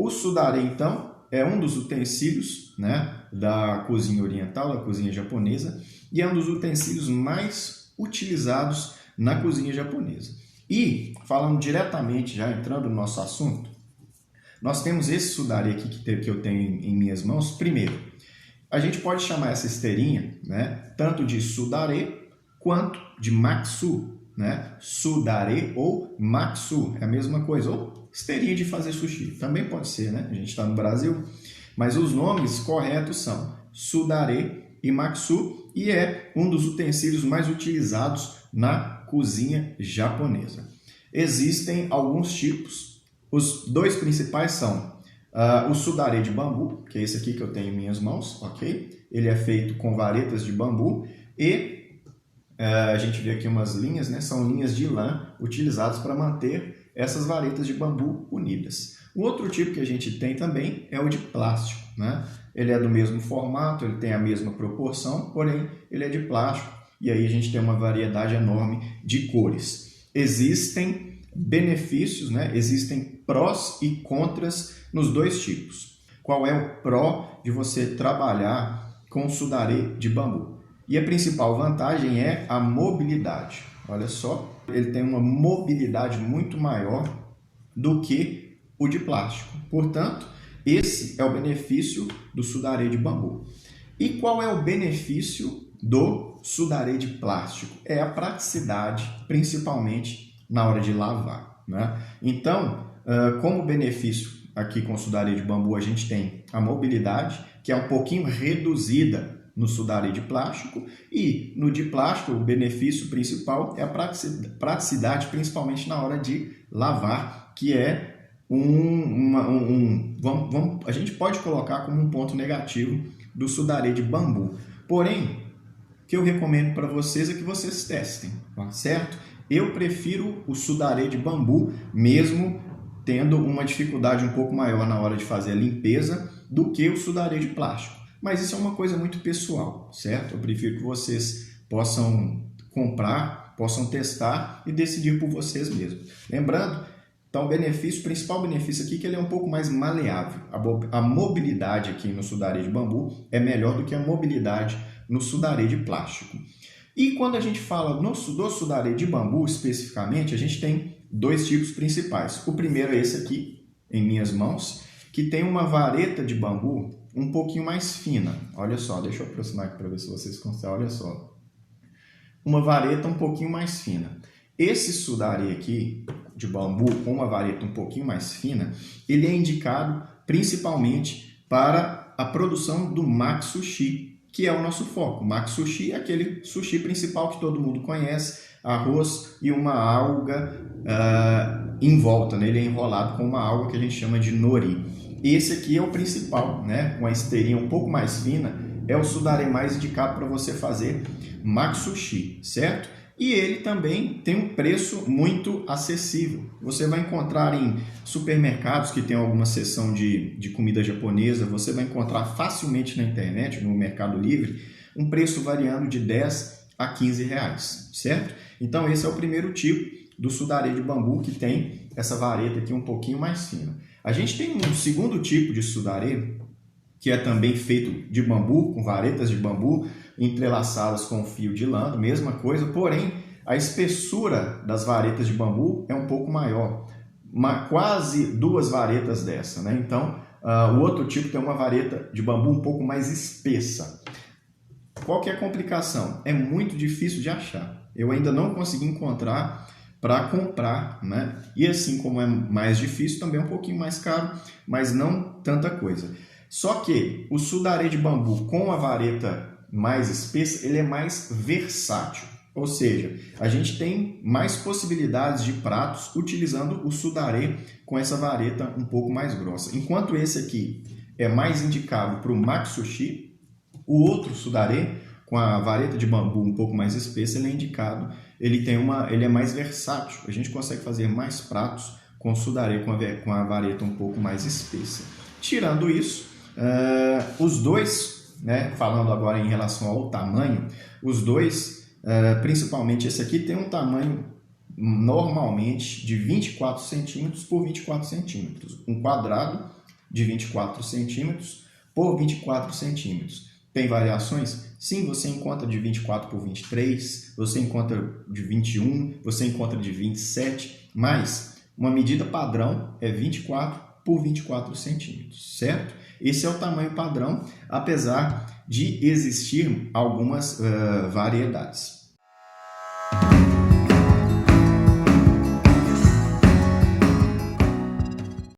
O sudare, então, é um dos utensílios, né, da cozinha oriental, da cozinha japonesa, e é um dos utensílios mais utilizados na cozinha japonesa. E, falando diretamente, já entrando no nosso assunto, nós temos esse sudare aqui que eu tenho em minhas mãos. Primeiro, a gente pode chamar essa esteirinha, né, tanto de sudare quanto de matsu, né? Sudare ou matsu, é a mesma coisa. Ou esteirinha de fazer sushi, também pode ser, né? A gente está no Brasil. Mas os nomes corretos são sudare e matsu, e é um dos utensílios mais utilizados na cozinha japonesa. Existem alguns tipos. Os dois principais são o sudare de bambu, que é esse aqui que eu tenho em minhas mãos, ok? Ele é feito com varetas de bambu e a gente vê aqui umas linhas, né? São linhas de lã utilizadas para manter essas varetas de bambu unidas. O outro tipo que a gente tem também é o de plástico, né? Ele é do mesmo formato, ele tem a mesma proporção, porém ele é de plástico e aí a gente tem uma variedade enorme de cores. Existem benefícios, né? Existem prós e contras nos dois tipos. Qual é o pró de você trabalhar com sudare de bambu? E a principal vantagem é a mobilidade. Olha só, ele tem uma mobilidade muito maior do que o de plástico. Portanto, esse é o benefício do sudare de bambu. E qual é o benefício do sudare de plástico? É a praticidade, principalmente na hora de lavar, né? Então, como benefício aqui com o sudare de bambu, a gente tem a mobilidade, que é um pouquinho reduzida no sudare de plástico, e no de plástico o benefício principal é a praticidade, principalmente na hora de lavar, que é a gente pode colocar como um ponto negativo do sudare de bambu. Porém, o que eu recomendo para vocês é que vocês testem, certo? Eu prefiro o sudare de bambu, mesmo tendo uma dificuldade um pouco maior na hora de fazer a limpeza do que o sudare de plástico. Mas isso é uma coisa muito pessoal, certo? Eu prefiro que vocês possam comprar, possam testar e decidir por vocês mesmos. Lembrando, então, o principal benefício aqui é que ele é um pouco mais maleável. A mobilidade aqui no sudare de bambu é melhor do que a mobilidade no sudare de plástico. E quando a gente fala do sudare de bambu especificamente, a gente tem dois tipos principais. O primeiro é esse aqui, em minhas mãos, que tem uma vareta de bambu um pouquinho mais fina. Olha só, deixa eu aproximar aqui para ver se vocês conseguem. Olha só. Uma vareta um pouquinho mais fina. Esse sudare aqui, de bambu, com uma vareta um pouquinho mais fina, ele é indicado principalmente para a produção do maki sushi, que é o nosso foco. O maki sushi é aquele sushi principal que todo mundo conhece, arroz e uma alga em volta, né? Ele é enrolado com uma alga que a gente chama de nori. Esse aqui é o principal, né? Com a esteirinha um pouco mais fina, é o sudare mais indicado para você fazer maki sushi, certo? E ele também tem um preço muito acessível. Você vai encontrar em supermercados que tem alguma seção de comida japonesa, você vai encontrar facilmente na internet, no Mercado Livre, um preço variando de 10 a 15 reais, certo? Então esse é o primeiro tipo do sudare de bambu, que tem essa vareta aqui um pouquinho mais fina. A gente tem um segundo tipo de sudare, que é também feito de bambu, com varetas de bambu entrelaçadas com fio de lã, mesma coisa, porém a espessura das varetas de bambu é um pouco maior, quase 2 varetas dessa, né? Então, o outro tipo tem uma vareta de bambu um pouco mais espessa. Qual que é a complicação? É muito difícil de achar. Eu ainda não consegui encontrar para comprar, né? E assim como é mais difícil, também é um pouquinho mais caro, mas não tanta coisa. Só que o sudare de bambu com a vareta mais espessa, ele é mais versátil. Ou seja, a gente tem mais possibilidades de pratos utilizando o sudare com essa vareta um pouco mais grossa. Enquanto esse aqui é mais indicado para o maki sushi, o outro sudare com a vareta de bambu um pouco mais espessa, ele é indicado, ele é mais versátil. A gente consegue fazer mais pratos com o sudare com a vareta um pouco mais espessa. Tirando isso, os dois, né, falando agora em relação ao tamanho, os dois, principalmente esse aqui, tem um tamanho normalmente de 24 centímetros por 24 centímetros. Um quadrado de 24 centímetros por 24 centímetros. Tem variações? Sim, você encontra de 24 por 23, você encontra de 21, você encontra de 27, mas uma medida padrão é 24 por 24 centímetros, certo? Esse é o tamanho padrão, apesar de existir algumas variedades.